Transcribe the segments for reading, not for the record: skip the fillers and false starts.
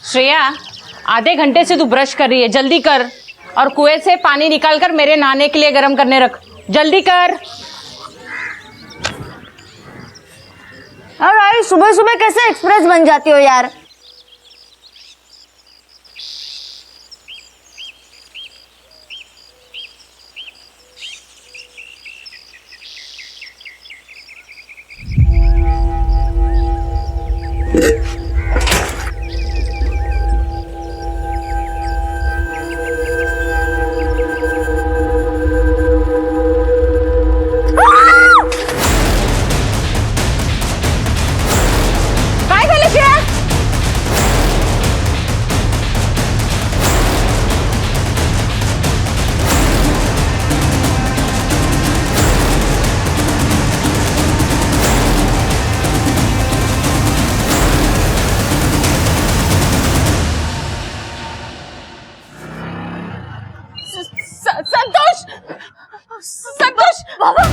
श्रेया, आधे घंटे से तू ब्रश कर रही है, जल्दी कर। और कुएं से पानी निकाल कर मेरे नहाने के लिए गर्म करने रख, जल्दी कर। अरे सुबह सुबह कैसे एक्सप्रेस बन जाती हो यार। संतोष, संतोष बाबा,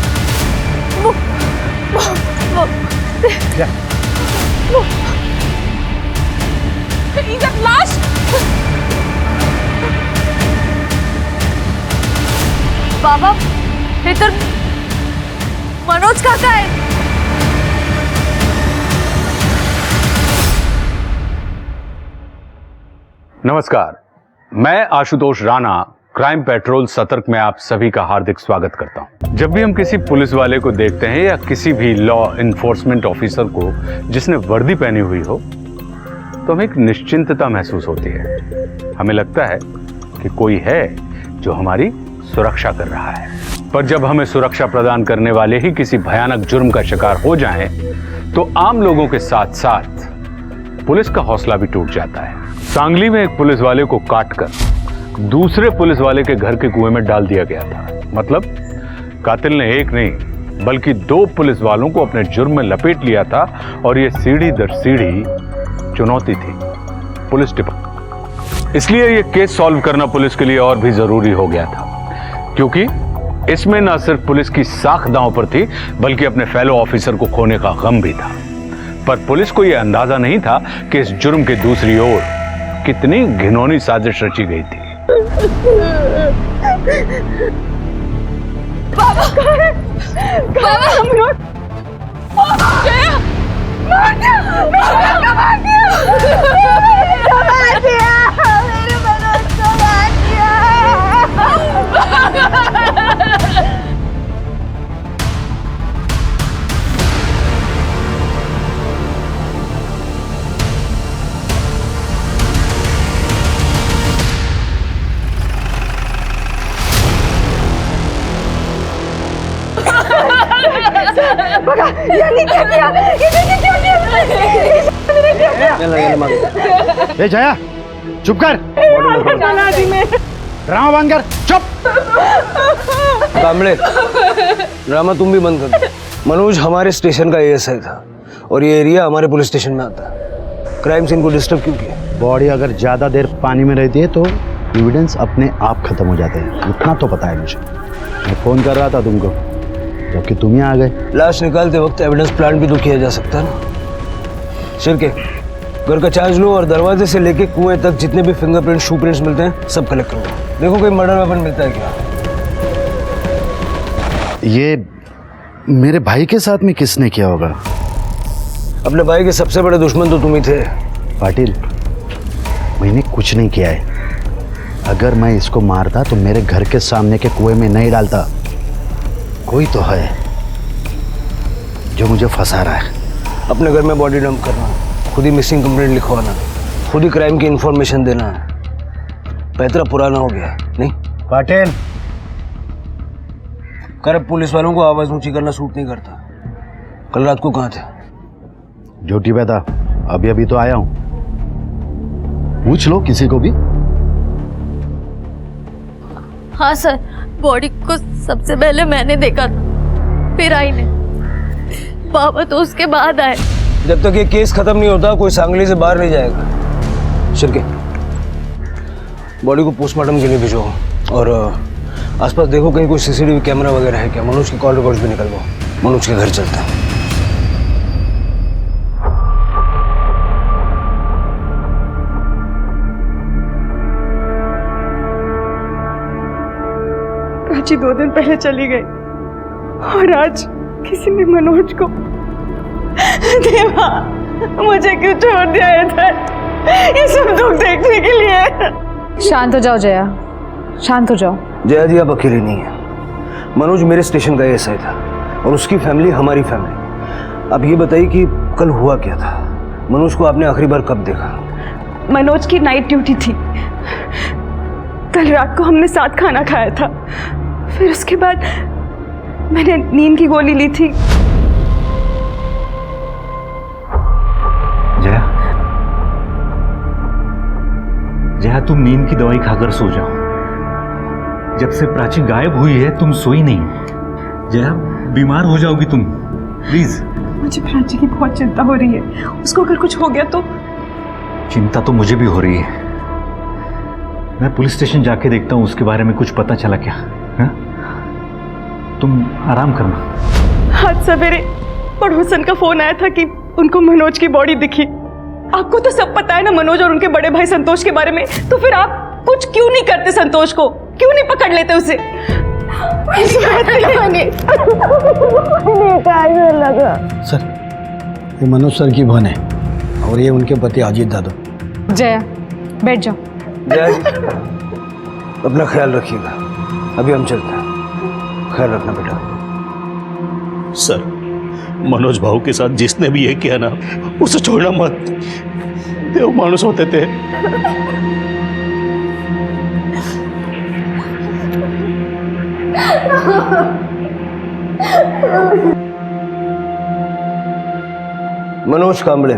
इधर लाश। बाबा इधर मनोज काका है। नमस्कार, मैं आशुतोष राणा क्राइम पेट्रोल सतर्क में आप सभी का हार्दिक स्वागत करता हूं। जब भी हम किसी पुलिस वाले को देखते हैं या किसी भी लॉ इन्फोर्समेंट ऑफिसर को जिसने वर्दी पहनी हुई हो, तो हमें एक निश्चिंतता महसूस होती है। हमें लगता है कि कोई है जो हमारी सुरक्षा कर रहा है। पर जब हमें सुरक्षा प्रदान करने वाले ही किसी भयानक जुर्म का शिकार हो जाएं, तो आम लोगों के साथ साथ पुलिस का हौसला भी टूट जाता है। सांगली में एक पुलिस वाले को काटकर दूसरे पुलिस वाले के घर के कुएं में डाल दिया गया था। मतलब कातिल ने एक नहीं बल्कि 2 पुलिस वालों को अपने जुर्म में लपेट लिया था। और यह सीढ़ी दर सीढ़ी चुनौती थी पुलिस डिपार्टमेंट। इसलिए यह केस सॉल्व करना पुलिस के लिए और भी जरूरी हो गया था, क्योंकि इसमें न सिर्फ पुलिस की साख दांव पर थी बल्कि अपने फेलो ऑफिसर को खोने का गम भी था। पर पुलिस को यह अंदाजा नहीं था कि इस जुर्म के दूसरी ओर कितनी घिनौनी साजिश रची गई थी। बाबा, बाबा हम लोग मेरे मनोज को मार दिया। ए जया, चुप कर। ड्रामा बंद कर, चुप। कामले, ड्रामा तुम भी बंद कर दो। मनोज हमारे स्टेशन का एएसआई था और ये एरिया हमारे पुलिस स्टेशन में आता है। क्राइम सीन को डिस्टर्ब क्यों किया? बॉडी अगर ज्यादा देर पानी में रहती है तो एविडेंस अपने आप खत्म हो जाते हैं, इतना तो पता है मुझे। मैं फोन कर रहा था तुमको, जबकि तुम ही आ गए। लाश निकालते वक्त एविडेंस प्लांट भी तो किया जा सकता है ना। शिरके, घर का चार्ज लो और दरवाजे से लेके कुएं तक जितने भी फिंगरप्रिंट, शू प्रिंट्स मिलते हैं सब कलेक्ट कर लो। देखो कोई मर्डर वेपन मिलता है क्या। ये मेरे भाई के साथ में किसने किया होगा? अपने भाई के सबसे बड़े दुश्मन तो तुम ही थे। पाटिल, मैंने कुछ नहीं किया है। अगर मैं इसको मारता तो मेरे घर के सामने के कुएं में नहीं डालता। कोई तो है जो मुझे फंसा रहा है। अपने घर में बॉडी डंप करना, खुद ही मिसिंग कंप्लेंट लिखवाना, खुद ही क्राइम की इंफॉर्मेशन देना, पैतरा पुराना हो गया नहीं? पाटिल, करप्ट पुलिस वालों को आवाज ऊंची करना सूट नहीं करता। कल रात को कहाँ थे? ड्यूटी पे था, अभी अभी तो आया हूं। पूछ लो किसी को भी। हाँ सर, बॉडी को सबसे पहले मैंने देखा था, फिर आई ने। बाबा तो उसके बाद आए। जब तक ये केस खत्म नहीं होता कोई सांगली से बाहर नहीं जाएगा। शिरके, बॉडी को पोस्टमार्टम के लिए भेजो और आसपास देखो कहीं कोई सीसीटीवी कैमरा वगैरह है क्या। मनोज की कॉल रिकॉर्ड्स भी निकलवाओ। मनोज के घर चलते हैं। प्राची 2 दिन पहले चली गई और आज किसी ने मनोज को। देवा, मुझे क्यों छोड़ दिया इधर, ये सब दुख देखने के लिए। शांत हो जाओ जया, शांत हो जाओ। जया जी आप अकेले नहीं है, मनोज मेरे स्टेशन का एएसआई था और उसकी फैमिली हमारी फैमिली। आप ये बताइए कि कल हुआ क्या था? मनोज को आपने आखिरी बार कब देखा? मनोज की नाइट ड्यूटी थी। कल रात को हमने साथ खाना खाया था, फिर उसके बाद मैंने नींद की गोली ली थी। जया, जया तुम नींद की दवाई खाकर सो जाओ। जब से प्राची गायब हुई है तुम सोई नहीं। जया बीमार हो जाओगी तुम, प्लीज। मुझे प्राची की बहुत चिंता हो रही है, उसको अगर कुछ हो गया तो। चिंता तो मुझे भी हो रही है। मैं पुलिस स्टेशन जाके देखता हूँ उसके बारे में कुछ पता चला क्या। हा? तुम आराम करना। आज सवेरे पड़ोसन का फोन आया था कि उनको मनोज की बॉडी दिखी। आपको तो सब पता है ना मनोज और उनके बड़े भाई संतोष के बारे में, तो फिर आप कुछ क्यों नहीं करते? संतोष को क्यों नहीं पकड़ लेते उसे? सर, ये मनोज सर की बहन है और ये उनके पति अजीत दादू। जया बैठ जाओ। जया जी अपना ख्याल रखिएगा, अभी हम चलते हैं। ख्याल रखना बेटा। सर, मनोज भाऊ के साथ जिसने भी ये किया ना, उसे छोड़ना मत। देव मानुस होते थे। मनोज कांबळे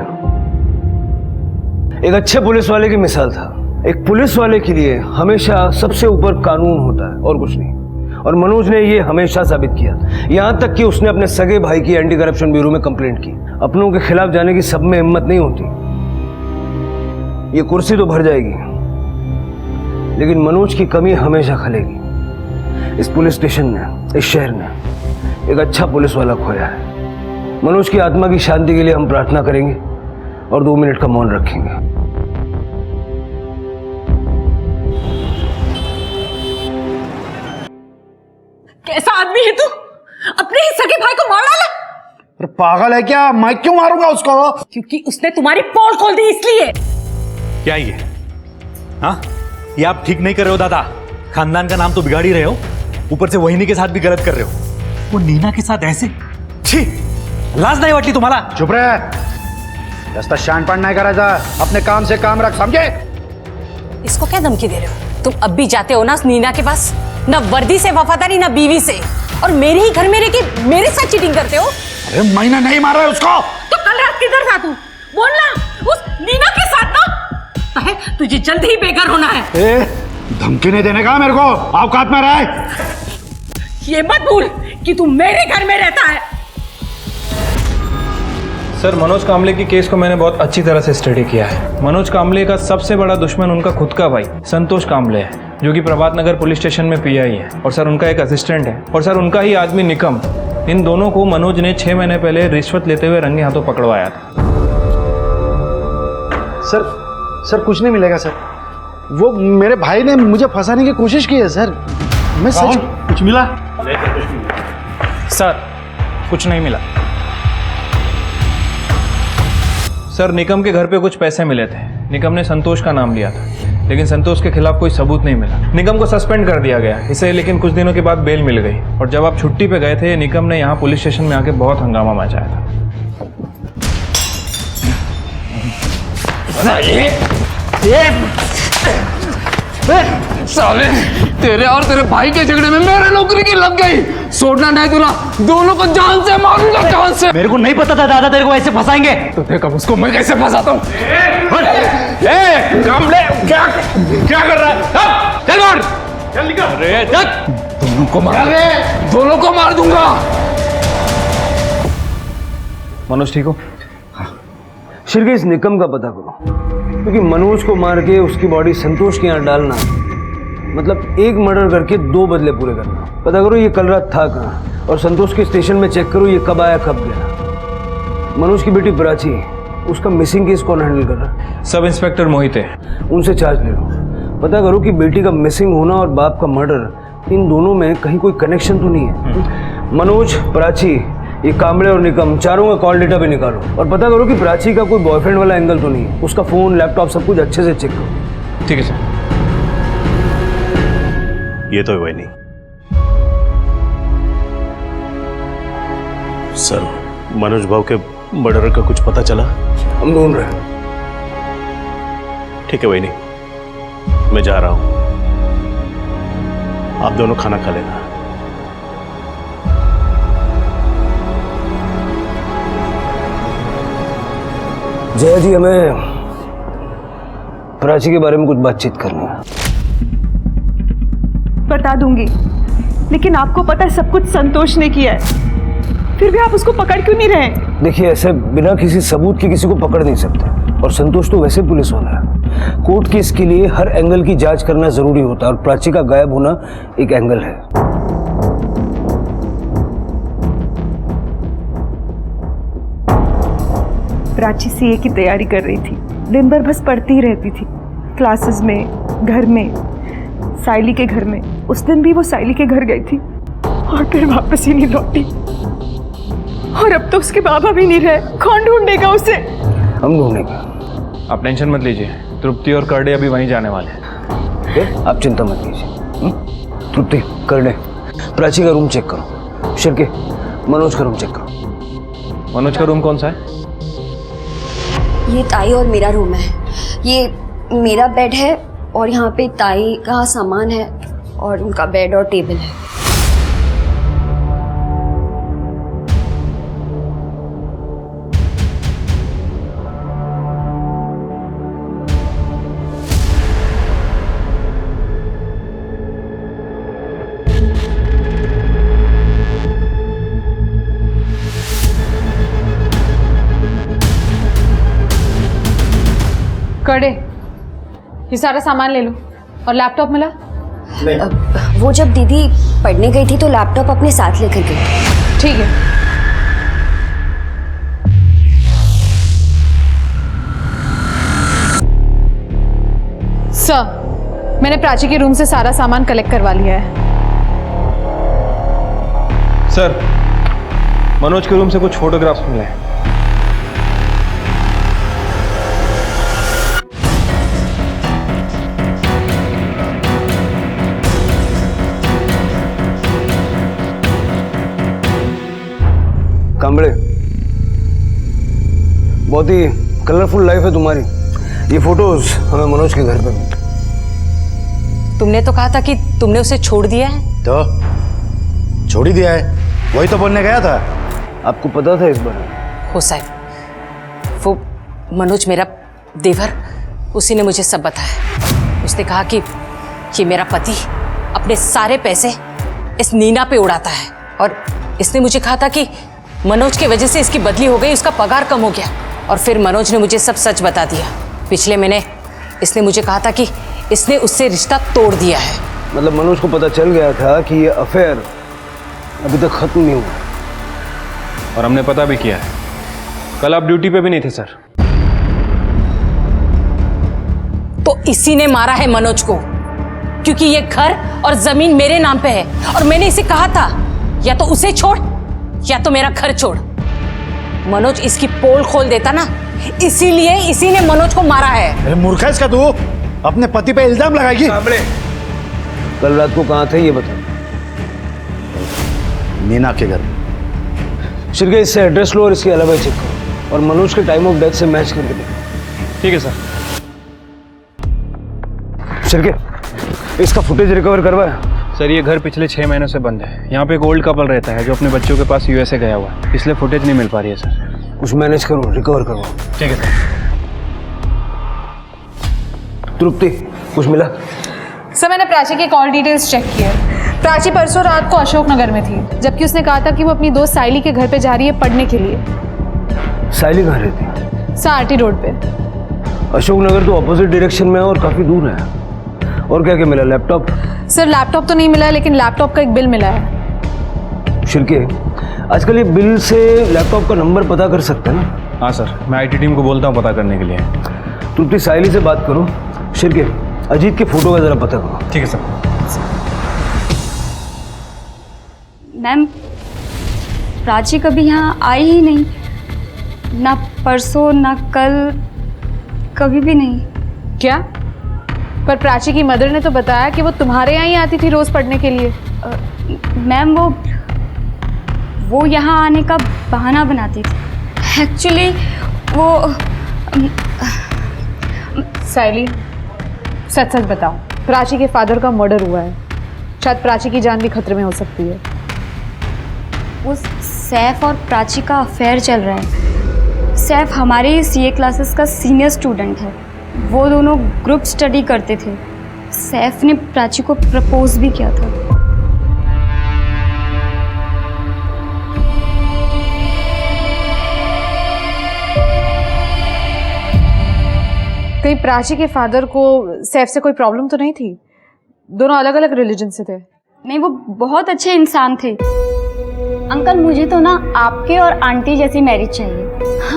एक अच्छे पुलिस वाले की मिसाल था। एक पुलिस वाले के लिए हमेशा सबसे ऊपर कानून होता है और कुछ नहीं। और मनोज ने ये हमेशा साबित किया, यहां तक कि उसने अपने सगे भाई की एंटी करप्शन ब्यूरो में कंप्लेंट की। अपनों के खिलाफ जाने की सब में हिम्मत नहीं होती। ये कुर्सी तो भर जाएगी, लेकिन मनोज की कमी हमेशा खलेगी। इस पुलिस स्टेशन ने, इस शहर ने एक अच्छा पुलिस वाला खोया है। मनोज की आत्मा की शांति के लिए हम प्रार्थना करेंगे और 2 मिनट का मौन रखेंगे। कैसा आदमी है तू? अपने ही सगे भाई को मार डाला? अरे पागल है क्या? मैं क्यों मारूंगा उसको? क्योंकि उसने तुम्हारी पोल खोल दी इसलिए। क्या ये? हाँ, ये आप ठीक नहीं कर रहे हो दादा। खानदान का नाम तो बिगाड़ ही रहे हो, ऊपर से वहिनी के साथ भी गलत कर रहे हो। वो नीना के साथ ऐसे, छी, लाज नाही वाटली तुम्हाला? चुप रहे, जास्त शहाणपण नाही करायचा, अपने काम से काम रख, समझे? इसको क्या धमकी दे रहे हो? तुम अब भी जाते हो ना नीना के पास? ना वर्दी से वफादारी, ना बीवी से, और मेरे ही घर में रह के मेरे साथ चीटिंग करते हो। अरे मैंने नहीं मारा है उसको। तो कल रात किधर था तू? बोलना। उस नीना के साथ ना है, तुझे जल्द ही बेघर होना है। धमकी नहीं देने का मेरे को, औकात में रहे। ये मत भूल कि तू मेरे घर में रहता है। सर, मनोज कांबळे की केस को मैंने बहुत अच्छी तरह से स्टडी किया है। मनोज कांबळे का सबसे बड़ा दुश्मन उनका खुद का भाई संतोष कांबळे है, जो कि प्रभात नगर पुलिस स्टेशन में पीआई है, और सर उनका एक असिस्टेंट है, और सर उनका ही आदमी निकम। इन दोनों को मनोज ने 6 महीने पहले रिश्वत लेते हुए रंगे हाथों पकड़वाया था। सर कुछ नहीं मिलेगा सर। वो मेरे भाई ने मुझे फंसाने की कोशिश की है सर। मैं सच। कुछ मिला? सर कुछ नहीं मिला। सर, निकम के घर पे कुछ पैसे मिले थे। निकम ने संतोष का नाम लिया था, लेकिन संतोष के खिलाफ कोई सबूत नहीं मिला। निकम को सस्पेंड कर दिया गया इसे, लेकिन कुछ दिनों के बाद बेल मिल गई। और जब आप छुट्टी पे गए थे, निकम ने यहाँ पुलिस स्टेशन में आके बहुत हंगामा मचाया था। साले, तेरे और तेरे भाई के झगड़े में मेरे नौकरी की लग गई। छोड़ना नहीं तुला, दोनों को जान से मारूंगा, जान से। मेरे को नहीं पता था दादा तेरे को ऐसे फंसाएंगे। तो देख अब उसको मैं कैसे फंसाता हूँ। क्या कर रहा है? चल मार, चल निकल। अरे दोनों को मार, दोनों को मार दूंगा। मनोज ठीक हो? शिरके इस निकम का पता करो, क्योंकि मनोज को मार के उसकी बॉडी संतोष के यहाँ डालना मतलब एक मर्डर करके 2 बदले पूरे करना। पता करो ये कल रात था कहाँ, और संतोष के स्टेशन में चेक करो ये कब आया कब गया। मनोज की बेटी प्राची, उसका मिसिंग केस कौन हैंडल कर रहा है? सब इंस्पेक्टर मोहित है। उनसे चार्ज ले लो। पता करो कि बेटी का मिसिंग होना और बाप का मर्डर इन दोनों में कहीं कोई कनेक्शन तो नहीं है। मनोज, प्राची, ये कांबळे और निकम चारों का कॉल डेटा भी निकालो और पता करो कि प्राची का कोई बॉयफ्रेंड वाला एंगल तो नहीं है। उसका फोन, लैपटॉप सब कुछ अच्छे से चेक करो। ठीक है सर। ये तो वही नहीं सर। मनोज भाव के मर्डर का कुछ पता चला? हम ढूंढ रहे हैं। ठीक है वही नहीं, मैं जा रहा हूं, आप दोनों खाना खा लेना। जया जी, हमें प्राची के बारे में कुछ बातचीत करनी है। बता दूंगी, लेकिन आपको पता है सब कुछ संतोष ने किया है, फिर भी आप उसको पकड़ क्यों नहीं रहे? देखिए, ऐसे बिना किसी सबूत के किसी को पकड़ नहीं सकते, और संतोष तो वैसे पुलिस वाला है। कोर्ट केस के लिए हर एंगल की जांच करना जरूरी होता है, और प्राची का गायब होना एक एंगल है। प्राची सीए की तैयारी कर रही थी, दिन भर बस पढ़ती ही रहती थी, क्लासेस में, घर में, साइली के घर में। उस दिन भी वो साइली के घर गई थी और फिर वापस ही नहीं लौटी, और अब तो उसके बाबा भी नहीं रहे। कौन ढूंढेगा उसे? हम ढूंढेंगे, आप टेंशन मत लीजिए, तृप्ति और करडे अभी वहीं जाने वाले हैं। आप चिंता मत कीजिए। तृप्ति, करडे, प्राची का रूम चेक करो। शिर्के, मनोज का रूम चेक करो। मनोज का रूम कौन सा है? ये ताई और मेरा रूम है। ये मेरा बेड है और यहाँ पे ताई का सामान है और उनका बेड और टेबल है। करडे, ये सारा सामान ले लो। और लैपटॉप मिला? वो जब दीदी पढ़ने गई थी तो लैपटॉप अपने साथ लेकर गई। ठीक है। सर, मैंने प्राची के रूम से सारा सामान कलेक्ट करवा लिया है। सर, मनोज के रूम से कुछ फोटोग्राफ्स मिले हैं। कांबळे, बहुत ही कलरफुल लाइफ है तुम्हारी। ये फोटोज हमें मनोज के घर पे मिली। तुमने तो कहा था कि तुमने उसे छोड़ दिया है। तो छोड़ ही दिया है, वही तो बोलने गया था। आपको पता था इस बारे? हो साहब, वो मनोज मेरा देवर, उसी ने मुझे सब बताया। उसने कहा कि ये मेरा पति अपने सारे पैसे इस नीना पे उड़ाता है, और इसने मुझे कहा था कि मनोज की वजह से इसकी बदली हो गई, उसका पगार कम हो गया। और फिर मनोज ने मुझे सब सच बता दिया। पिछले महीने इसने मुझे कहा था कि इसने उससे रिश्ता तोड़ दिया है। मतलब मनोज को पता चल गया था कि ये अफेयर अभी तक खत्म नहीं हुआ, और हमने पता भी किया है। कल आप ड्यूटी पे भी नहीं थे सर। तो इसी ने मारा है मनोज को, क्योंकि ये घर और जमीन मेरे नाम पे है, और मैंने इसे कहा था या तो उसे छोड़ या तो मेरा घर छोड़। मनोज इसकी पोल खोल देता ना, इसीलिए इसी ने मनोज को मारा है। अरे मूर्ख है इसका, तू अपने पति पे इल्जाम लगाएगी। कल रात को कहाँ थे ये बता। नीना के घर में। शिर्के, इससे एड्रेस लो और इसकी अलावा चेक करो, और मनोज के टाइम ऑफ डेथ से मैच करके देखो। ठीक है सर। शिर्के, इसका फुटेज रिकवर करवाया? सर, ये घर पिछले 6 महीनों से बंद है। यहाँ पे एक ओल्ड कपल रहता है जो अपने बच्चों के पास यूएसए गया हुआ है, इसलिए फुटेज नहीं मिल पा रही है सर। कुछ मैनेज करो, रिकवर करवाओ। ठीक है सर। तृप्ति, कुछ मिला? सर, मैंने प्राची के कॉल डिटेल्स चेक किए। प्राची परसों रात को अशोकनगर में थी, जबकि उसने कहा था कि वो अपनी दोस्त साइली के घर पे जा रही है पढ़ने के लिए। साइली कहाँ रहती है? सर, आरटी रोड पे। अशोकनगर तो ऑपोजिट डायरेक्शन में है और काफी दूर है। और क्या क्या मिला? लैपटॉप? सर, लैपटॉप तो नहीं मिला है, लेकिन लैपटॉप का एक बिल मिला है। शिर्के, आजकल ये बिल से लैपटॉप का नंबर पता कर सकते हैं ना? हाँ सर, मैं आईटी टीम को बोलता हूँ पता करने के लिए। तृप्ति, साइली से बात करो। शिर्के, अजीत के फोटो का जरा पता करो। ठीक है सर। मैम, प्राची कभी यहाँ आई ही नहीं, ना परसों ना कल, कभी भी नहीं। क्या? पर प्राची की मदर ने तो बताया कि वो तुम्हारे यहाँ ही आती थी रोज पढ़ने के लिए। मैम, वो यहाँ आने का बहाना बनाती थी। एक्चुअली वो साइली, सच सच बताओ, प्राची के फादर का मर्डर हुआ है, शायद प्राची की जान भी खतरे में हो सकती है। वो सैफ और प्राची का अफेयर चल रहा है। सैफ हमारे सीए क्लासेस का सीनियर स्टूडेंट है, वो दोनों ग्रुप स्टडी करते थे। सैफ ने प्राची को प्रपोज भी किया था। कहीं प्राची के फादर को सैफ से कोई प्रॉब्लम तो नहीं थी? दोनों अलग अलग रिलीजन से थे। नहीं, वो बहुत अच्छे इंसान थे। अंकल, मुझे तो ना आपके और आंटी जैसी मैरिज चाहिए।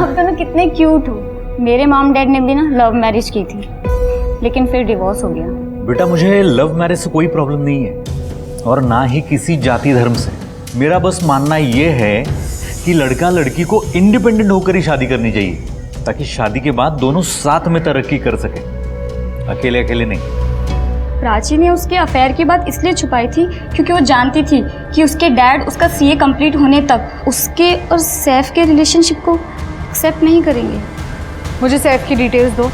आप दोनों कितने क्यूट हो। मेरे मॉम डैड ने भी ना लव मैरिज की थी, लेकिन फिर डिवोर्स हो गया। बेटा, मुझे लव मैरिज से कोई प्रॉब्लम नहीं है और ना ही किसी जाति धर्म से। मेरा बस मानना ये है कि लड़का लड़की को इंडिपेंडेंट होकर ही शादी करनी चाहिए, ताकि शादी के बाद दोनों साथ में तरक्की कर सके, अकेले अकेले नहीं। प्राची ने उसके अफेयर की बात इसलिए छुपाई थी क्योंकि वो जानती थी कि उसके डैड उसका सीए कंप्लीट होने तक उसके और सैफ के रिलेशनशिप को एक्सेप्ट नहीं करेंगे। मुझे सैफ की डिटेल्स दो।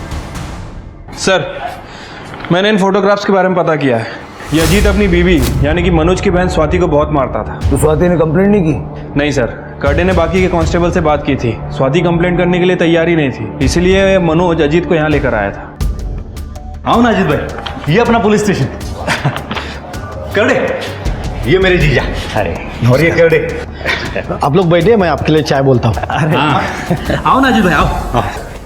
सर, मैंने इन फोटोग्राफ्स के बारे में पता किया है। ये अजीत अपनी बीवी यानी कि मनोज की बहन स्वाति को बहुत मारता था। तो स्वाति ने कंप्लेंट नहीं की? नहीं सर, कर्डे ने बाकी के कांस्टेबल से बात की थी। स्वाति कंप्लेंट करने के लिए तैयार ही नहीं थी, इसलिए मनोज अजीत को यहाँ लेकर आया था। आओ ना अजीत भाई, ये अपना पुलिस स्टेशन। कर्डे, ये मेरे जीजा। अरे, और ये कर्डे। आप लोग बैठिए, मैं आपके लिए चाय बोलता हूँ। अरे आओ ना अजीत भाई, आओ।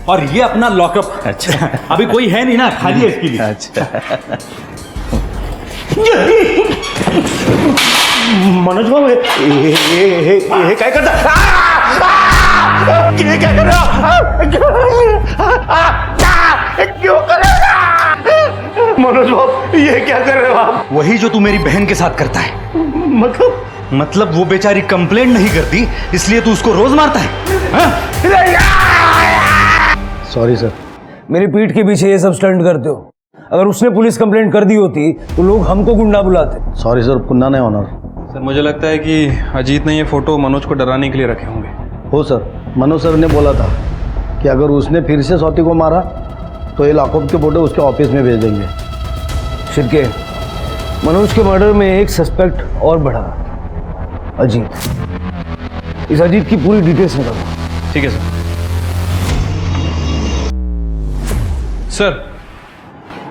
और ये अपना लॉकअप। अच्छा, अभी कोई है नहीं ना, खाली है इसके लिए। अच्छा। मनोज बाबू, ये क्या करता? ये क्या कर रहा? क्यों कर रहा? मनोज बाबू, ये क्या कर रहे हो आप? वही जो तू मेरी बहन के साथ करता है। मतलब वो बेचारी कंप्लेंट नहीं करती, इसलिए तू उसको रोज मारता है? Sorry sir. मेरी पीठ के पीछे ये सब स्टंट करते हो। अगर उसने पुलिस कंप्लेंट कर दी होती तो लोग हमको गुंडा बुलाते। सॉरी सर, कुंडा नहीं ऑनर। सर, मुझे लगता है कि अजीत ने ये फोटो मनोज को डराने के लिए रखे होंगे। हो सर, मनोज सर ने बोला था कि अगर उसने फिर से स्वाति को मारा तो ये लॉकअप के फोटो उसके ऑफिस में भेज देंगे। शिरके, मनोज के मर्डर में एक सस्पेक्ट और बढ़ा, अजीत। इस अजीत की पूरी डिटेल्स निकालो। ठीक है सर। सर,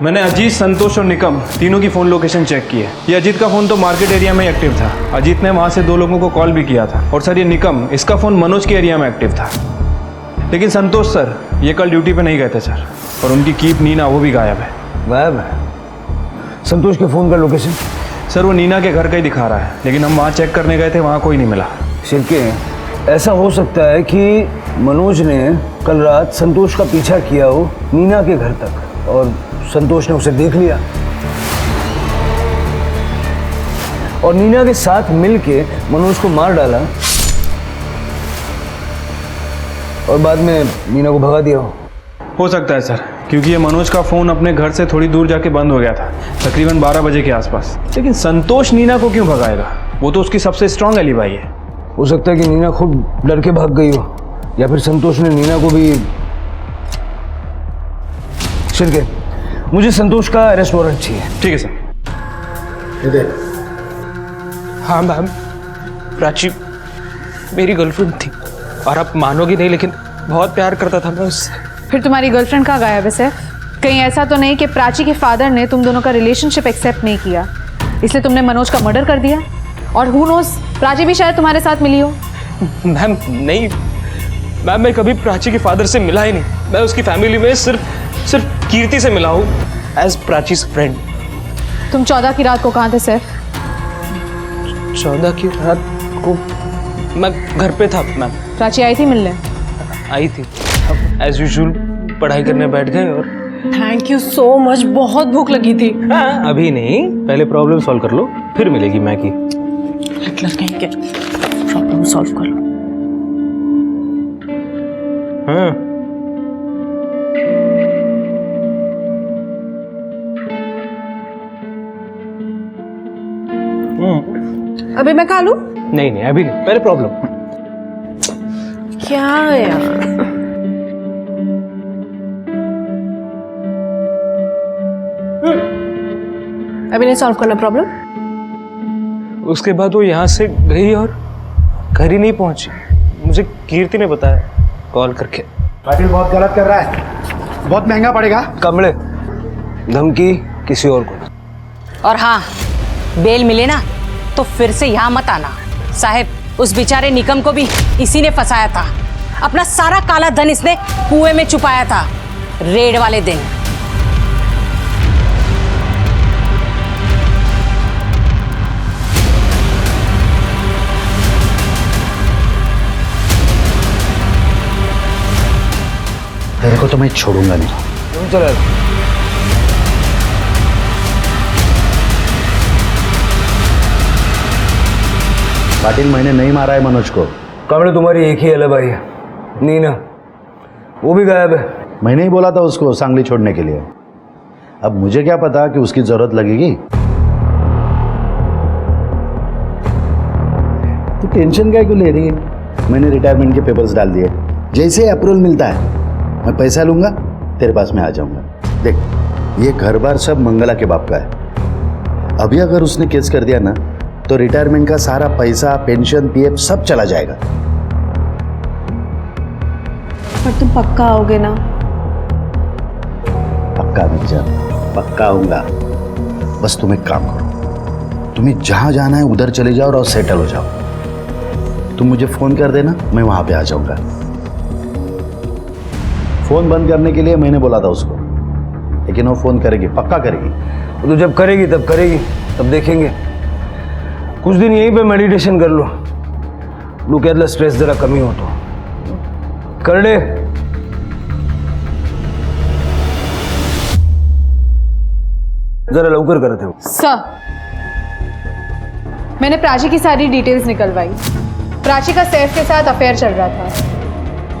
मैंने अजीत, संतोष और निकम तीनों की फ़ोन लोकेशन चेक की है। ये अजीत का फ़ोन तो मार्केट एरिया में एक्टिव था। अजीत ने वहाँ से 2 लोगों को कॉल भी किया था। और सर, ये निकम, इसका फ़ोन मनोज के एरिया में एक्टिव था। लेकिन संतोष सर, ये कल ड्यूटी पे नहीं गए थे सर, और उनकी कीप नीना वो भी गायब है। गायब है? संतोष के फ़ोन का लोकेशन? सर, वो नीना के घर का ही दिखा रहा है, लेकिन हम वहाँ चेक करने गए थे, वहाँ कोई नहीं मिला। शिरके, ऐसा हो सकता है कि मनोज ने कल रात संतोष का पीछा किया हो नीना के घर तक, और संतोष ने उसे देख लिया और नीना के साथ मिलके मनोज को मार डाला और बाद में नीना को भगा दिया हो सकता है सर, क्योंकि ये मनोज का फ़ोन अपने घर से थोड़ी दूर जाके बंद हो गया था, तकरीबन 12 बजे के आसपास। लेकिन संतोष नीना को क्यों भगाएगा? वो तो उसकी सबसे स्ट्रांग एलिबाई है। हो सकता है कि नीना खुद डर के भाग गई हो, या फिर संतोष ने नीना को भी। शिरके, मुझे संतोष का अरेस्ट वारंट चाहिए। ठीक है सर। हाँ मैम, प्राची मेरी गर्लफ्रेंड थी, और आप मानोगी नहीं लेकिन बहुत प्यार करता था मैं उससे। फिर तुम्हारी गर्लफ्रेंड कहाँ गायब है सैफ? कहीं ऐसा तो नहीं कि प्राची के फादर ने तुम दोनों का रिलेशनशिप एक्सेप्ट नहीं किया, इसलिए तुमने मनोज का मर्डर कर दिया? और हु नोस, प्राची भी शायद तुम्हारे साथ मिली हो। मैम नहीं मैम, मैं कभी प्राची के फादर से मिला ही नहीं। मैं उसकी फैमिली में सिर्फ कीर्ति से मिला हूँ एज प्राचीज फ्रेंड। तुम 14 की रात को कहाँ थे सैफ? 14 की रात को मैं घर पे था मैम। प्राची आई थी मिलने? आई थी, अब एज यूजुअल पढ़ाई करने बैठ गए। और थैंक यू सो मच, बहुत भूख लगी थी। अभी नहीं, पहले प्रॉब्लम सॉल्व कर लो, फिर मिलेगी मैगी। बटलर कहीं के प्रॉब्लम सॉल्व कर लो। अभी मैं खा लूं? नहीं नहीं अभी नहीं, पहले प्रॉब्लम। क्या यार, अभी नहीं सॉल्व करना प्रॉब्लम। उसके बाद वो यहाँ से गई और घर ही नहीं पहुंची। मुझे कीर्ति ने बताया कॉल करके। पाटिल बहुत गलत कर रहा है, बहुत महंगा पड़ेगा। कमले, धमकी किसी और को। और हाँ, बेल मिले ना तो फिर से यहाँ मत आना। साहब, उस बेचारे निकम को भी इसी ने फंसाया था। अपना सारा काला धन इसने कुएं में छुपाया था रेड वाले दिन। तेरे को तो मैं छोड़ूंगा नहीं। तुम चला पाटिल, मैंने नहीं मारा है मनोज को। कमले, तुम्हारी एक ही अलग भाई है, नीना, वो भी गायब है। मैंने ही बोला था उसको सांगली छोड़ने के लिए। अब मुझे क्या पता कि उसकी जरूरत लगेगी। तो टेंशन क्या क्यों ले रही है? मैंने रिटायरमेंट के पेपर्स डाल दिए। जैसे अप्रूवल मिलता है मैं पैसा लूंगा, तेरे पास में आ जाऊंगा। देख, ये घर बार सब मंगला के बाप का है। अभी अगर उसने केस कर दिया ना तो रिटायरमेंट का सारा पैसा, पेंशन, पीएफ सब चला जाएगा। पर तुम पक्का आओगे ना? पक्का मिर्जा, पक्का आऊंगा। बस तुम एक काम करो, तुम्हें जहां जाना है उधर चले जाओ और सेटल हो जाओ। तुम मुझे फोन कर देना, मैं वहां पे आ जाऊंगा। फोन बंद करने के लिए मैंने बोला था उसको, लेकिन वो फोन करेगी, पक्का करेगी। तो जब करेगी तब करेगी, तब देखेंगे। कुछ दिन यहीं पे मेडिटेशन कर लो, डोक्यातला स्ट्रेस जरा कमी होतो। कर ले। जरा लवकर करते हो। सर, मैंने प्राची की सारी डिटेल्स निकलवाई। प्राची का सैफ के साथ अफेयर चल रहा था।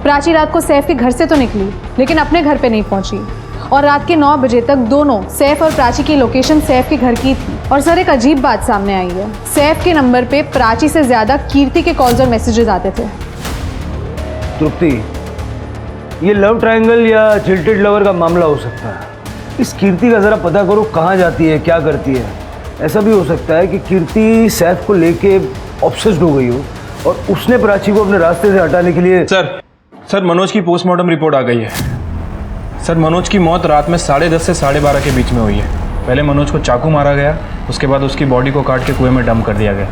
प्राची रात को सैफ के घर से तो निकली, लेकिन अपने घर पे नहीं पहुंची। और रात के 9 बजे तक दोनों, सैफ और प्राची की लोकेशन सैफ के घर की थी। और सर, एक अजीब बात सामने आई है। सैफ के नंबर पे प्राची से ज्यादा कीर्ति के कॉल्स और मैसेजेस आते थे। तृप्ति, ये लव ट्रायंगल या जिल्टेड लवर का मामला हो सकता है। इस कीर्ति का जरा पता करो, कहाँ जाती है, क्या करती है। ऐसा भी हो सकता है कि कीर्ति सैफ को लेके ऑब्सेस्ड हो गई हो और उसने प्राची को अपने रास्ते से हटाने के लिए। सर, मनोज की पोस्टमार्टम रिपोर्ट आ गई है। सर, मनोज की मौत रात में 10:30 से 12:30 के बीच में हुई है। पहले मनोज को चाकू मारा गया, उसके बाद उसकी बॉडी को काट के कुएं में डंप कर दिया गया।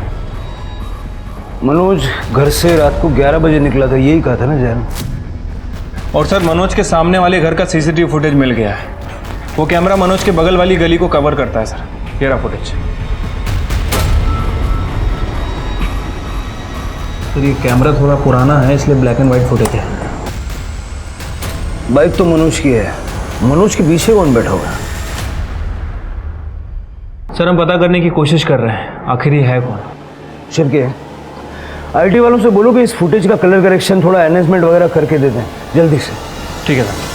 मनोज घर से रात को 11 बजे निकला था, यही कहा था ना जैन? और सर, मनोज के सामने वाले घर का सीसीटीवी फुटेज मिल गया है। वो कैमरा मनोज के बगल वाली गली को कवर करता है सर। ये रहा फुटेज। सर, ये कैमरा थोड़ा पुराना है, इसलिए ब्लैक एंड व्हाइट फुटेज है। बाइक तो मनोज की है, मनोज के पीछे कौन बैठा हुआ है? सर, हम पता करने की कोशिश कर रहे हैं, आखिर ये है कौन। शिवके, आईटी वालों से बोलो कि इस फुटेज का कलर करेक्शन थोड़ा एनहेंसमेंट वगैरह करके दे दें जल्दी से। ठीक है सर।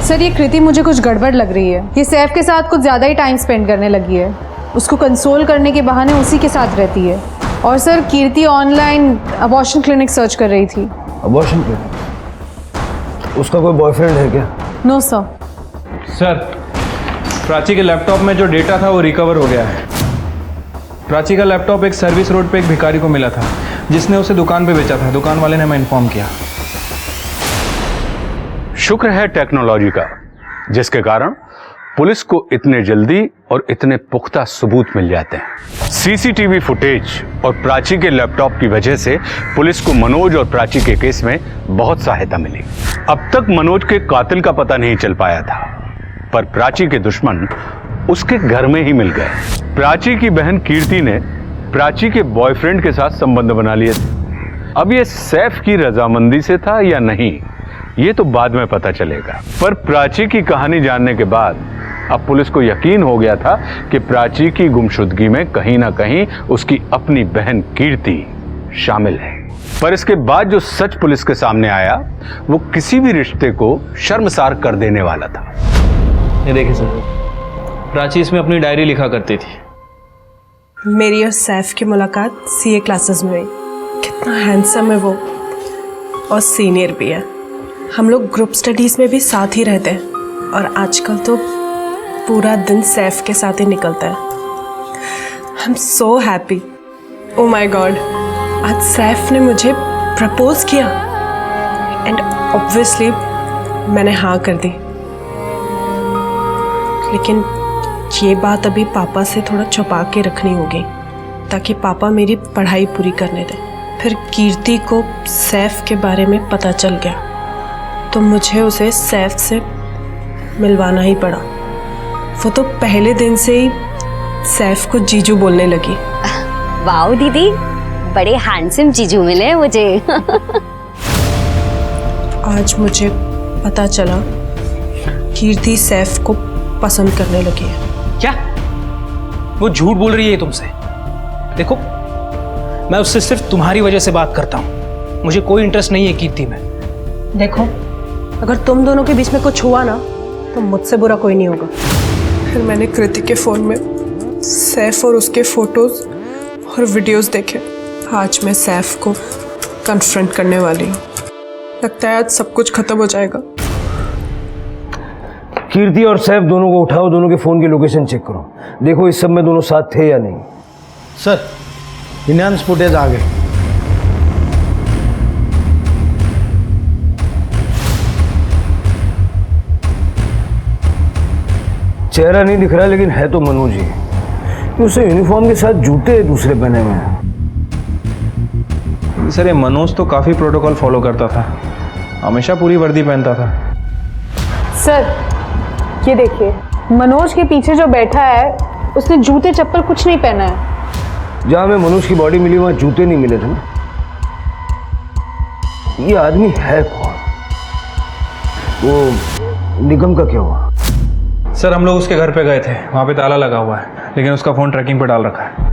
सर, ये कृति मुझे कुछ गड़बड़ लग रही है। ये सैफ के साथ कुछ ज़्यादा ही टाइम स्पेंड करने लगी है। उसको कंसोल करने के बहाने उसी के साथ रहती है। और सर, कीर्ति ऑनलाइन अबॉर्शन क्लिनिक सर्च कर रही थी। Abortion clinic? उसका कोई बॉयफ्रेंड है क्या? No sir. सर, प्राची के लैपटॉप में जो डेटा था वो रिकवर हो गया है। प्राची का लैपटॉप एक सर्विस रोड पे एक भिखारी को मिला था, जिसने उसे दुकान पे बेचा था। दुकान वाले ने हमें इन्फॉर्म किया। शुक्र है टेक्नोलॉजी का, जिसके कारण पुलिस को इतने जल्दी और इतने पुख्ता सबूत मिल जाते हैं। सीसीटीवी फुटेज और प्राची के लैपटॉप की वजह से पुलिस को मनोज और प्राची के केस में बहुत सहायता मिली। अब तक मनोज के कातिल का पता नहीं चल पाया था, पर प्राची के दुश्मन उसके घर में ही मिल गए। प्राची की बहन कीर्ति ने प्राची के बॉयफ्रेंड के साथ संबंध बना लिए थे। अब ये सैफ की रजामंदी से था या नहीं, ये तो बाद में पता चलेगा। पर प्राची की कहानी जानने के बाद अब पुलिस को यकीन हो गया था कि प्राची की गुमशुदगी में कहीं ना कहीं उसकी अपनी बहन कीर्ति शामिल है। पर इसके बाद जो सच पुलिस के सामने आया वो किसी भी रिश्ते को शर्मसार कर देने वाला था। ये देखिए सर, प्राची इसमें अपनी डायरी लिखा करती थी। मेरी और सैफ की मुलाकात सीए क्लासेस में हुई। कितना हैंडसम है वो, और सीनियर भी है। हम लोग ग्रुप स्टडीज़ में भी साथ ही रहते हैं, और आजकल तो पूरा दिन सैफ के साथ ही निकलता है। I am so happy. Oh my God, आज सैफ ने मुझे प्रपोज किया एंड ऑब्वियसली मैंने हाँ कर दी। लेकिन ये बात अभी पापा से थोड़ा छुपा के रखनी होगी ताकि पापा मेरी पढ़ाई पूरी करने दें। फिर कीर्ति को सैफ के बारे में पता चल गया तो मुझे उसे सैफ से मिलवाना ही पड़ा। वो तो पहले दिन से ही सैफ को जीजू बोलने लगी। वाओ दीदी, बड़े हैंडसम जीजू मिले मुझे। आज मुझे पता चला कीर्ति सैफ को पसंद करने लगी है। क्या? वो झूठ बोल रही है तुमसे? देखो, मैं उससे सिर्फ तुम्हारी वजह से बात करता हूँ, मुझे कोई इंटरेस्ट नहीं है कीर्ति में। देखो, अगर तुम दोनों के बीच में कुछ हुआ ना तो मुझसे बुरा कोई नहीं होगा। फिर मैंने कृति के फ़ोन में सैफ और उसके फोटोज और वीडियोस देखे। आज मैं सैफ को कन्फ्रंट करने वाली हूँ। लगता है आज सब कुछ खत्म हो जाएगा। कीर्ति और सैफ दोनों को उठाओ, दोनों के फ़ोन की लोकेशन चेक करो, देखो इस सब में दोनों साथ थे या नहीं। सर, इनहांस फुटेज आ गए। चेहरा नहीं दिख रहा लेकिन है तो मनोज ही। उसे यूनिफॉर्म के साथ जूते दूसरे पहने हुए हैं। सर, ये मनोज तो काफ़ी प्रोटोकॉल फॉलो करता था, हमेशा पूरी वर्दी पहनता था। सर, ये देखिए, मनोज के पीछे जो बैठा है उसने जूते चप्पल कुछ नहीं पहना है। जहां में मनोज की बॉडी मिली वहां जूते नहीं मिले थे ना। ये आदमी है कौन? वो निगम का क्या हुआ? सर, हम लोग उसके घर पे गए थे, वहाँ पे ताला लगा हुआ है, लेकिन उसका फ़ोन ट्रैकिंग पे डाल रखा है।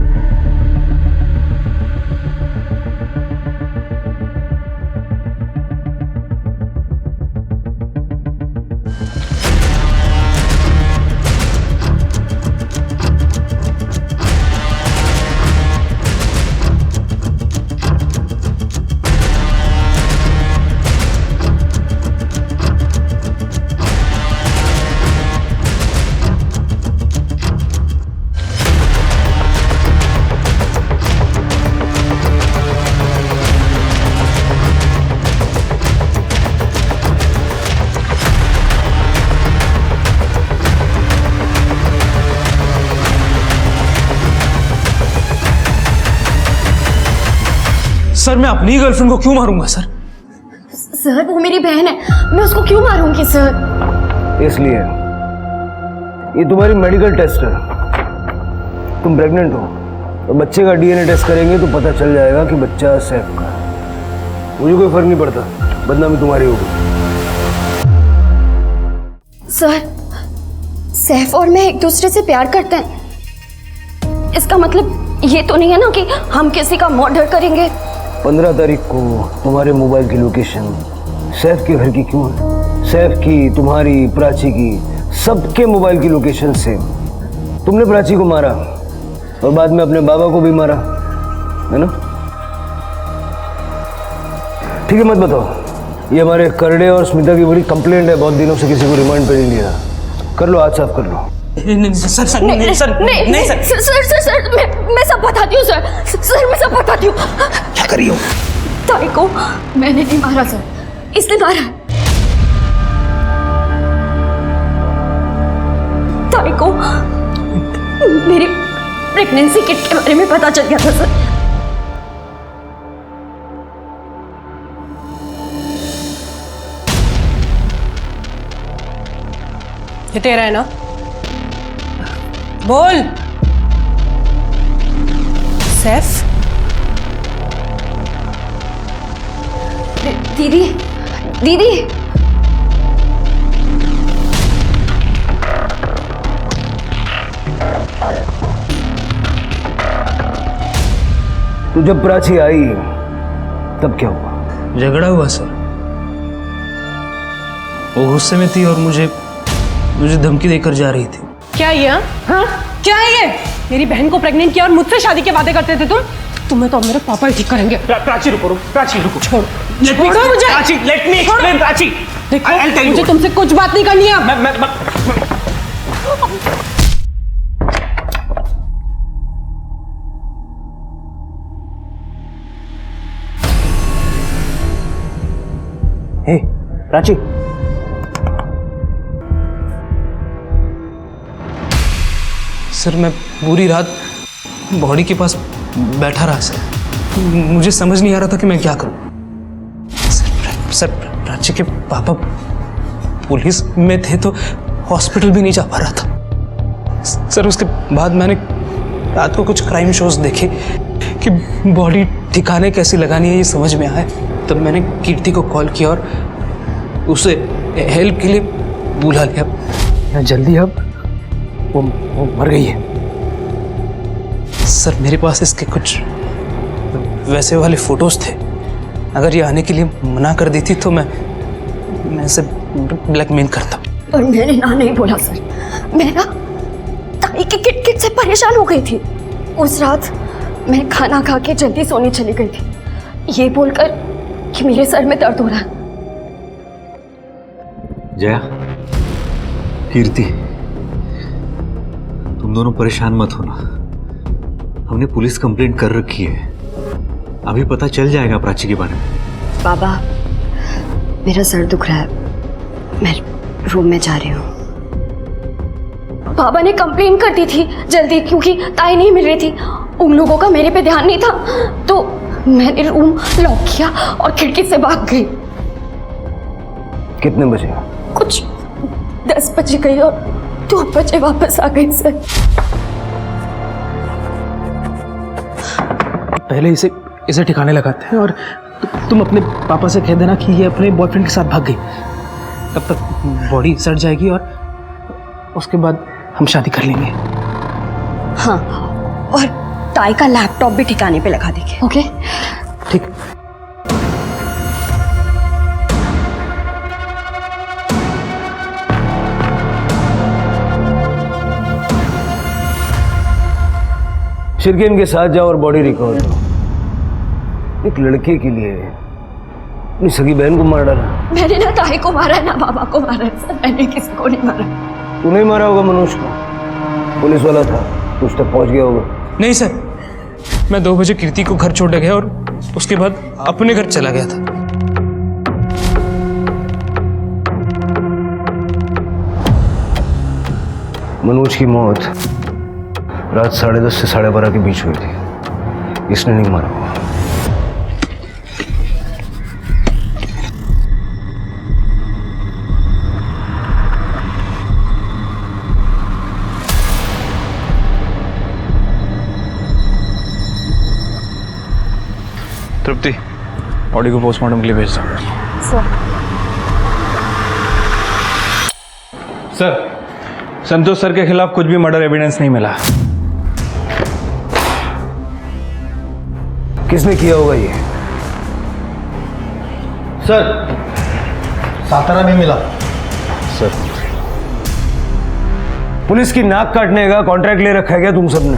सर, मैं अपनी गर्लफ्रेंड को क्यों मारूंगा सर? सर, वो मेरी बहन है, मैं उसको क्यों मारूंगी सर? इसलिए ये तुम्हारी मेडिकल टेस्ट है, तुम प्रेग्नेंट हो तो बच्चे का डीएनए टेस्ट करेंगे तो पता चल जाएगा कि बच्चा सैफ का है। मुझे कोई फर्क नहीं पड़ता, बदनामी तुम्हारी होगी। सर, सैफ और मैं एक दूसरे से प्यार करते हैं। इसका मतलब ये तो नहीं है ना कि हम किसी का मर्डर करेंगे। 15 तारीख को तुम्हारे मोबाइल की लोकेशन सैफ के घर की क्यों है? सैफ की, तुम्हारी, प्राची की, सबके मोबाइल की लोकेशन सेम। तुमने प्राची को मारा और बाद में अपने बाबा को भी मारा, है ना? ठीक है, मत बताओ। ये हमारे करड़े और स्मिता की बड़ी कंप्लेंट है, बहुत दिनों से किसी को रिमांड पे नहीं लिया। कर लो, आज साफ कर लो। नहीं सर, सर नहीं सर, नहीं सर, सर, मैं सब बताती हूँ सर, मैं सब बताती हूँ। क्या करी हो? ताई को मैंने नहीं मारा सर, इसने मारा। ताई को मेरी प्रेगनेंसी किट के बारे में पता चल गया था सर। ये तेरा है ना? बोल। सैफ? दीदी दीदी तो जब प्राची आई तब क्या हुआ? झगड़ा हुआ सर। वो गुस्से में थी और मुझे धमकी देकर जा रही थी। क्या ये? हाँ क्या है ये? मेरी बहन को प्रेग्नेंट किया और मुझसे शादी के वादे करते थे तुम्हें तो अब मेरे पापा ही ठीक करेंगे। प्राची रुको, प्राची रुको। छोड़ो मुझे। Prachi, let me explain. Prachi, देखो मुझे तुमसे कुछ बात नहीं करनी है। हे प्राची, सर मैं पूरी रात बॉडी के पास बैठा रहा सर। मुझे समझ नहीं आ रहा था कि मैं क्या करूं। सर प्राची के पापा पुलिस में थे तो हॉस्पिटल भी नहीं जा पा रहा था सर। उसके बाद मैंने रात को कुछ क्राइम शोज देखे कि बॉडी ठिकाने कैसी लगानी है ये समझ में आया। तब मैंने कीर्ति को कॉल किया और उसे हेल्प के लिए बुला लिया। जल्दी अब वो मर गई है। सर मेरे पास इसके कुछ वैसे वाले फोटोज थे। अगर ये आने के लिए मना कर देती तो मैं इसे ब्लैकमेल करता। और मैंने ना नहीं बोला सर। मैं ना ताई की किट से परेशान हो गई थी। उस रात मैं खाना खा के जल्दी सोने चली गई थी ये बोलकर कि मेरे सर में दर्द हो रहा है। जया, कीर्ति, तुम दोनों परेशान मत होना। हमने पुलिस कंप्लेंट कर रखी है। अभी पता चल जाएगा प्राची के बारे में। बाबा मेरा सर दुख रहा है, मैं रूम में जा रही हूँ। बाबा ने कंप्लेन कर दी थी जल्दी क्योंकि ताई नहीं मिल रही थी। उन लोगों का मेरे पे ध्यान नहीं था तो मैंने रूम लॉक किया और खिड़की से भाग गई। कितने बजे? कुछ 10 बजे गई और 2 बजे वापस आ गई सर। पहले इसे ठिकाने लगाते हैं और तुम अपने पापा से कह देना कि ये अपने बॉयफ्रेंड के साथ भाग गई। तब तक बॉडी सड़ जाएगी और उसके बाद हम शादी कर लेंगे। हाँ, और ताई का लैपटॉप भी ठिकाने पे लगा देंगे। ओके ठीक। शिरकेन के साथ जाओ और बॉडी रिकवर करो। एक लड़के के लिए अपनी सगी बहन को मार डाला। मैंने ना ताई को मारा ना बाबा को मारा सर। मैंने किसी को नहीं मारा। तू नहीं मारा होगा मनोज को, पुलिस वाला था, तू उस तक पहुंच गया होगा। नहीं सर, मैं 2 बजे कीर्ति को घर छोड़ गया और उसके बाद अपने घर चला गया था। मनोज की मौत रात 10:30 से 12:30 के बीच हुई थी। इसने नहीं मारा होगा। तृप्ति, बॉडी को पोस्टमार्टम के लिए भेज दो। सर, संतोष सर के खिलाफ कुछ भी मर्डर एविडेंस नहीं मिला। किसने किया होगा ये? सर, सातारा में मिला। सर, पुलिस की नाक काटने का कॉन्ट्रैक्ट ले रखा है क्या तुम सबने?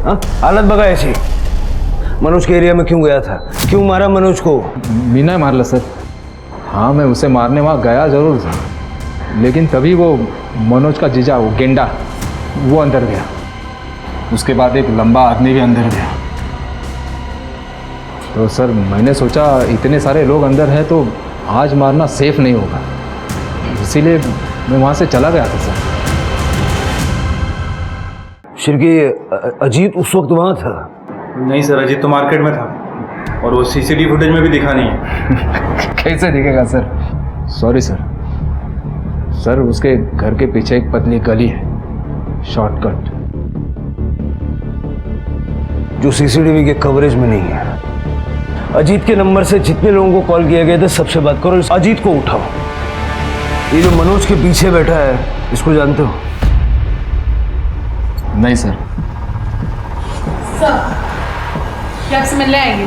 हाँ, हालत बगा ऐसी। मनोज के एरिया में क्यों गया था? क्यों मारा मनोज को? मीना मार ला सर। हाँ, मैं उसे मारने वहाँ गया जरूर था, लेकिन तभी वो मनोज का जीजा, वो गेंडा, वो अंदर गया। उसके बाद एक लंबा आदमी भी अंदर गया। तो सर मैंने सोचा इतने सारे लोग अंदर हैं तो आज मारना सेफ नहीं होगा, इसीलिए मैं वहाँ से चला गया था सर। शिरके, अजीत उस वक्त वहाँ था? नहीं सर, अजीत तो मार्केट में था और वो सीसीटीवी फुटेज में भी दिखा नहीं है। कैसे दिखेगा सर? Sorry sir. सर उसके घर के पीछे एक पतली गली है, शॉर्टकट, जो सीसीटीवी के कवरेज में नहीं है। अजीत के नंबर से जितने लोगों को कॉल किया गया था सबसे बात करो, अजीत को उठाओ। ये जो मनोज के पीछे बैठा है, इसको जानते हो? नहीं सर। सर क्या आपसे मिलने आएंगे?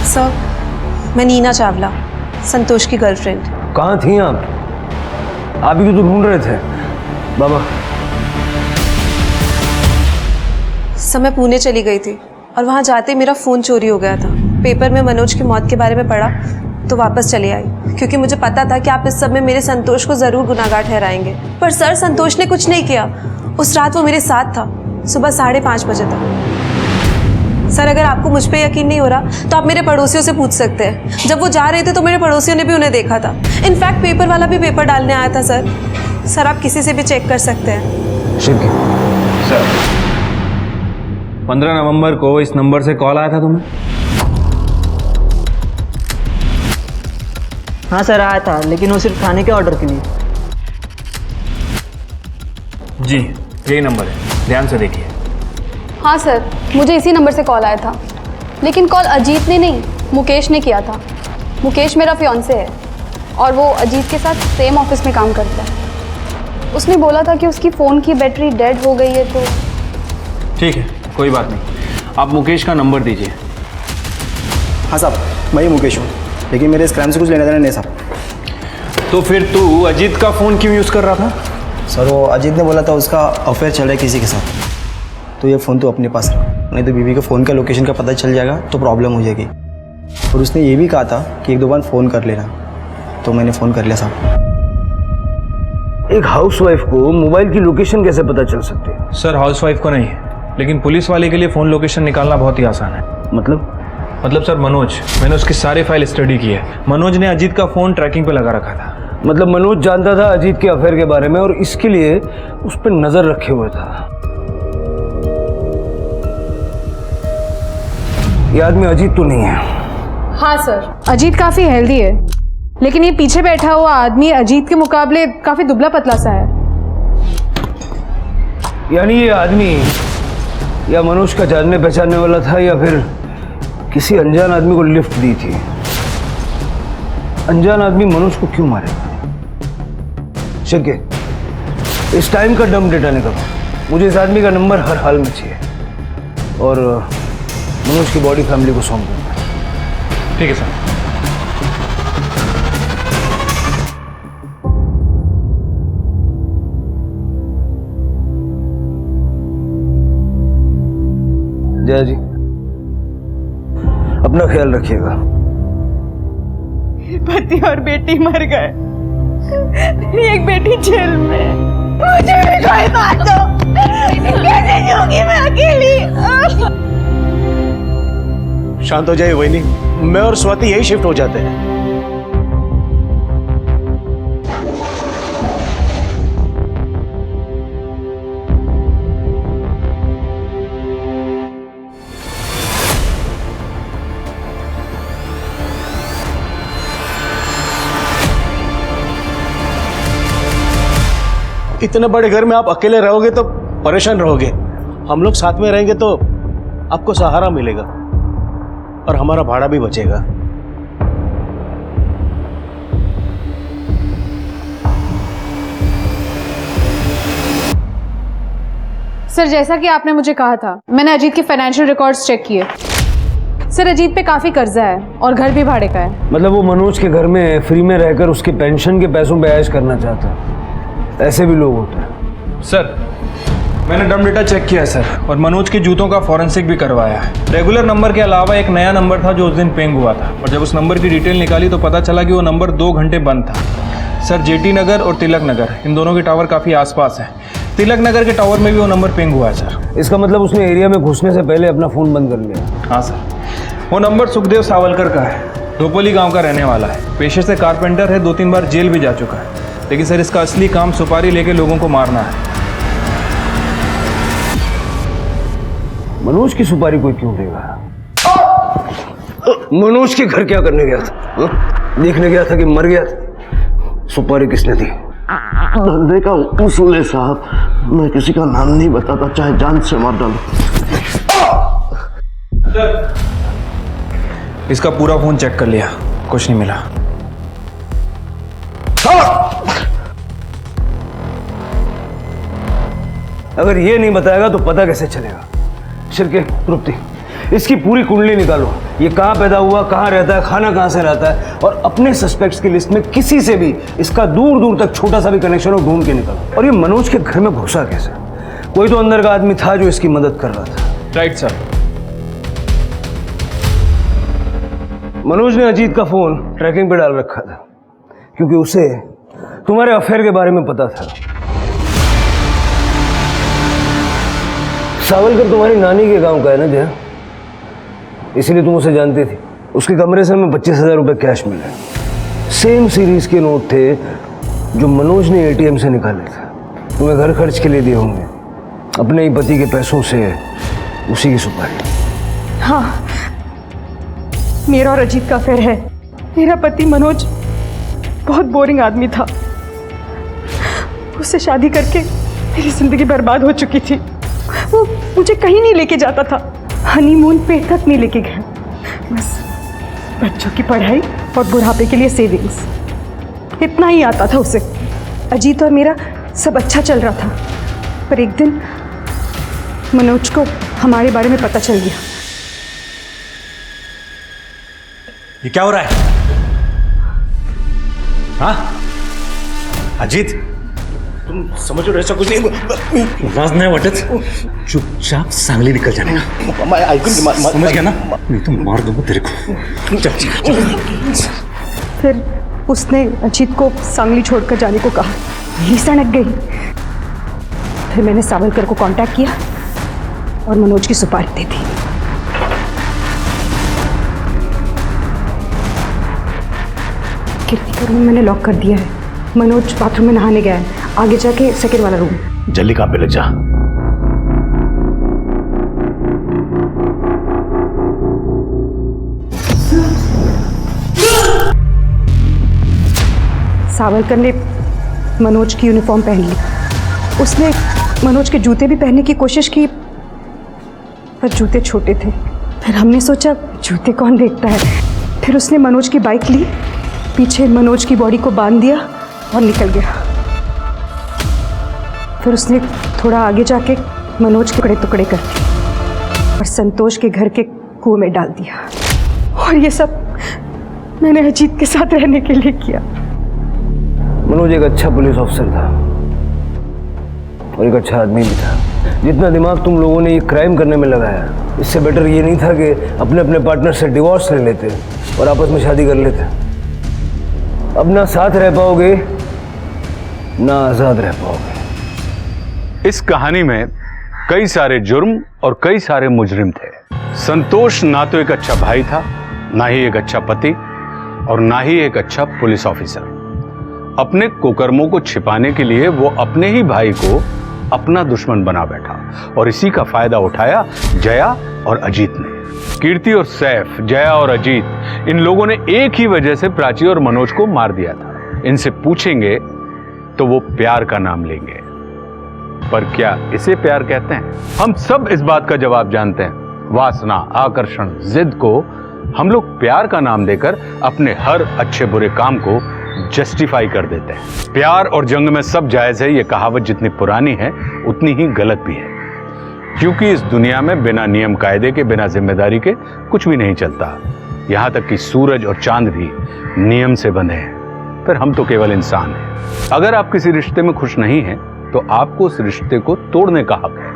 सर मैं नीना चावला, संतोष की गर्लफ्रेंड। कहाँ थी आप? आप ही तो ढूंढ रहे थे। बाबा, सर मैं पुणे चली गई थी और वहाँ जाते मेरा फ़ोन चोरी हो गया था। पेपर में मनोज की मौत के बारे में पढ़ा तो वापस चली आई, क्योंकि मुझे पता था कि आप इस सब में मेरे संतोष को ज़रूर गुनाहगार ठहराएंगे। पर सर संतोष ने कुछ नहीं किया। उस रात वो मेरे साथ था, सुबह 5:30 बजे तक। सर अगर आपको मुझ पर यकीन नहीं हो रहा तो आप मेरे पड़ोसियों से पूछ सकते हैं। जब वो जा रहे थे तो मेरे पड़ोसियों ने भी उन्हें देखा था। इनफैक्ट पेपर वाला भी पेपर डालने आया था सर। सर आप किसी से भी चेक कर सकते हैं। सर 15 नवंबर को इस नंबर से कॉल आया था तुम्हें? हाँ सर आया था, लेकिन वो सिर्फ खाने के ऑर्डर के लिए। जी यही नंबर है, ध्यान से देखिए। हाँ सर, मुझे इसी नंबर से कॉल आया था, लेकिन कॉल अजीत ने नहीं मुकेश ने किया था। मुकेश मेरा फियांसे है और वो अजीत के साथ सेम ऑफिस में काम करता है। उसने बोला था कि उसकी फ़ोन की बैटरी डेड हो गई है। तो ठीक है, कोई बात नहीं, आप मुकेश का नंबर दीजिए। हाँ साहब, मैं ही मुकेश हूँ, लेकिन मेरे इस क्राइम से कुछ लेना देना नहीं साहब। तो फिर तू अजीत का फ़ोन क्यों यूज़ कर रहा था? सर वो अजीत ने बोला था उसका अफेयर चल रहा है किसी के साथ, तो ये फ़ोन तो अपने पास रख, नहीं तो बीवी के फ़ोन का लोकेशन का पता चल जाएगा तो प्रॉब्लम हो जाएगी। और उसने ये भी कहा था कि 1-2 बार फ़ोन कर लेना, तो मैंने फ़ोन कर लिया साहब। एक हाउसवाइफ को मोबाइल की लोकेशन कैसे पता चल सकती है? सर हाउसवाइफ को नहीं, लेकिन पुलिस वाले के लिए फ़ोन लोकेशन निकालना बहुत ही आसान है। मतलब सर मैंने उसकी सारी फाइल स्टडी की है। मनोज ने अजीत का फ़ोन ट्रैकिंग पे लगा रखा था। मतलब मनोज जानता था अजीत के अफेयर के बारे में और इसके लिए उस पर नजर रखे हुए था। ये आदमी अजीत तो नहीं है? हाँ सर, अजीत काफ़ी हेल्दी है, लेकिन ये पीछे बैठा हुआ आदमी अजीत के मुकाबले काफ़ी दुबला पतला सा है। यानी ये आदमी या मनोज का जानने पहचानने वाला था या फिर किसी अनजान आदमी को लिफ्ट दी थी। अनजान आदमी मनोज को क्यों मारेगा? शिरके, इस टाइम का डम डेटा निकालो। मुझे इस आदमी का नंबर हर हाल में चाहिए और मनोज की बॉडी फैमिली को सौंप दूंगा। ठीक है सर। जया जी, अपना ख्याल रखिएगा। पति और बेटी मर गए, मेरी एक बेटी जेल में। मुझे भी कोई बात दो, कैसे जीऊंगी मैं अकेली? शांत हो जाइए वहीनी, मैं और स्वाति यही शिफ्ट हो जाते हैं। इतने बड़े घर में आप अकेले रहोगे तो परेशान रहोगे। हम लोग साथ में रहेंगे तो आपको सहारा मिलेगा और हमारा भाड़ा भी बचेगा। सर जैसा कि आपने मुझे कहा था, मैंने अजीत के फाइनेंशियल रिकॉर्ड्स चेक किए। सर अजीत पे काफ़ी कर्जा है और घर भी भाड़े का है। मतलब वो मनोज के घर में फ्री में रहकर उसके पेंशन के पैसों पे ऐश करना चाहता है। ऐसे भी लोग होते हैं। सर मैंने डम डेटा चेक किया है सर, और मनोज के जूतों का फॉरेंसिक भी करवाया है। रेगुलर नंबर के अलावा एक नया नंबर था जो उस दिन पेंग हुआ था, और जब उस नंबर की डिटेल निकाली तो पता चला कि वो नंबर 2 घंटे बंद था। सर जेटी नगर और तिलक नगर, इन दोनों के टावर काफ़ी आसपास हैं। तिलक नगर के टावर में भी वो नंबर पेंग हुआ है सर। इसका मतलब उसने एरिया में घुसने से पहले अपना फ़ोन बंद कर लिया? हाँ सर, वो नंबर सुखदेव सावलकर का है, ढोपोली गाँव का रहने वाला है। पेशे से कारपेंटर है, 2-3 बार जेल भी जा चुका है। लेकिन सर इसका असली काम सुपारी लेके लोगों को मारना है। मनोज की सुपारी कोई क्यों देगा? मनोज के घर क्या करने गया था? देखने गया था कि मर गया था? सुपारी किसने दी? धंधे का उसूल है साहब, मैं किसी का नाम नहीं बताता, चाहे जान से मार डालो। इसका पूरा फोन चेक कर लिया, कुछ नहीं मिला। अगर ये नहीं बताएगा तो पता कैसे चलेगा? शिरके, तृप्ति, इसकी पूरी कुंडली निकालो। ये कहाँ पैदा हुआ, कहाँ रहता है, खाना कहाँ से रहता है, और अपने सस्पेक्ट्स की लिस्ट में किसी से भी इसका दूर दूर तक छोटा सा भी कनेक्शन हो ढूंढ के निकालो। और ये मनोज के घर में घुसा कैसे? कोई तो अंदर का आदमी था जो इसकी मदद कर रहा था। Right sir. मनोज ने अजीत का फोन ट्रैकिंग पे डाल रखा था क्योंकि उसे तुम्हारे अफेयर के बारे में पता था। सावलकर तुम्हारी नानी के गांव का है ना जया, इसीलिए तुम उसे जानती थी। उसके कमरे से हमें 25,000 रुपये कैश मिले, सेम सीरीज के नोट थे जो मनोज ने एटीएम से निकाले थे। तुम्हें घर खर्च के लिए दिए होंगे, अपने ही पति के पैसों से उसी की सुपारी। हाँ, मेरा और अजीत का अफेयर है। मेरा पति मनोज बहुत बोरिंग आदमी था। उससे शादी करके मेरी जिंदगी बर्बाद हो चुकी थी। वो मुझे कहीं नहीं लेके जाता था, हनीमून पे तक नहीं लेके गया। बस बच्चों की पढ़ाई और बुढ़ापे के लिए सेविंग्स, इतना ही आता था उसे। अजीत और मेरा सब अच्छा चल रहा था, पर एक दिन मनोज को हमारे बारे में पता चल गया। ये क्या हो रहा है? हाँ अजीत, तुम समझो ऐसा कुछ नहीं। राज नाही वाटत, चुपचाप सांगली निकल जाने का। मैं समझ गया ना? नहीं तो मार दूंगा तेरे को। चल। फिर उसने अजीत को सांगली छोड़कर जाने को कहा। यही सनक गई। फिर मैंने सावलकर को कांटेक्ट किया और मनोज की सुपारी दे दी। कीर्ति का रूम मैंने लॉक कर दिया है। मनोज बाथरूम में नहाने गया है, आगे जाके सेकंड वाला रूम। जल्दी काम पे लग जा। सावलकर ने मनोज की यूनिफॉर्म पहन ली। उसने मनोज के जूते भी पहनने की कोशिश की, पर जूते छोटे थे। फिर हमने सोचा जूते कौन देखता है। फिर उसने मनोज की बाइक ली, पीछे मनोज की बॉडी को बांध दिया और निकल गया। फिर उसने थोड़ा आगे जाके मनोज के टुकड़े कर दिए और संतोष के घर के कुएं में डाल दिया। और ये सब मैंने अजीत के साथ रहने के लिए किया। मनोज एक अच्छा पुलिस ऑफिसर था और एक अच्छा आदमी भी था। जितना दिमाग तुम लोगों ने ये क्राइम करने में लगाया, इससे बेटर ये नहीं था कि अपने अपने पार्टनर से डिवोर्स ले लेते और आपस में शादी कर लेते। अब ना साथ रह पाओगे ना आजाद रह पाओगे। इस कहानी में कई सारे जुर्म और कई सारे मुजरिम थे। संतोष ना तो एक अच्छा भाई था, ना ही एक अच्छा पति, और ना ही एक अच्छा पुलिस ऑफिसर। अपने कुकर्मों को छिपाने के लिए वो अपने ही भाई को अपना दुश्मन बना बैठा, और इसी का फायदा उठाया जया और अजीत ने। कीर्ति और सैफ, जया और अजीत, इन लोगों ने एक ही वजह से प्राची और मनोज को मार दिया था। इनसे पूछेंगे तो वो प्यार का नाम लेंगे, पर क्या इसे प्यार कहते हैं? हम सब इस बात का जवाब जानते हैं। वासना, आकर्षण, जिद को हम लोग प्यार का नाम देकर अपने हर अच्छे बुरे काम को जस्टिफाई कर देते हैं। प्यार और जंग में सब जायज है, ये कहावत जितनी पुरानी है उतनी ही गलत भी है, क्योंकि इस दुनिया में बिना नियम कायदे के, बिना जिम्मेदारी के कुछ भी नहीं चलता। यहां तक कि सूरज और चांद भी नियम से बंधे हैं। फिर हम तो केवल इंसान हैं। अगर आप किसी रिश्ते में खुश नहीं हैं तो आपको उस रिश्ते को तोड़ने का हक है,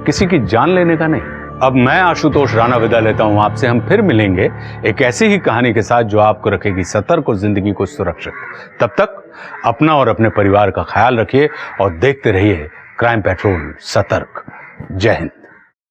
किसी की जान लेने का नहीं। अब मैं आशुतोष राणा विदा लेता हूं आपसे। हम फिर मिलेंगे एक ऐसी ही कहानी के साथ जो आपको रखेगी सतर्क और जिंदगी को सुरक्षित। तब तक अपना और अपने परिवार का ख्याल रखिए और देखते रहिए क्राइम पेट्रोल सतर्क। जय हिंद।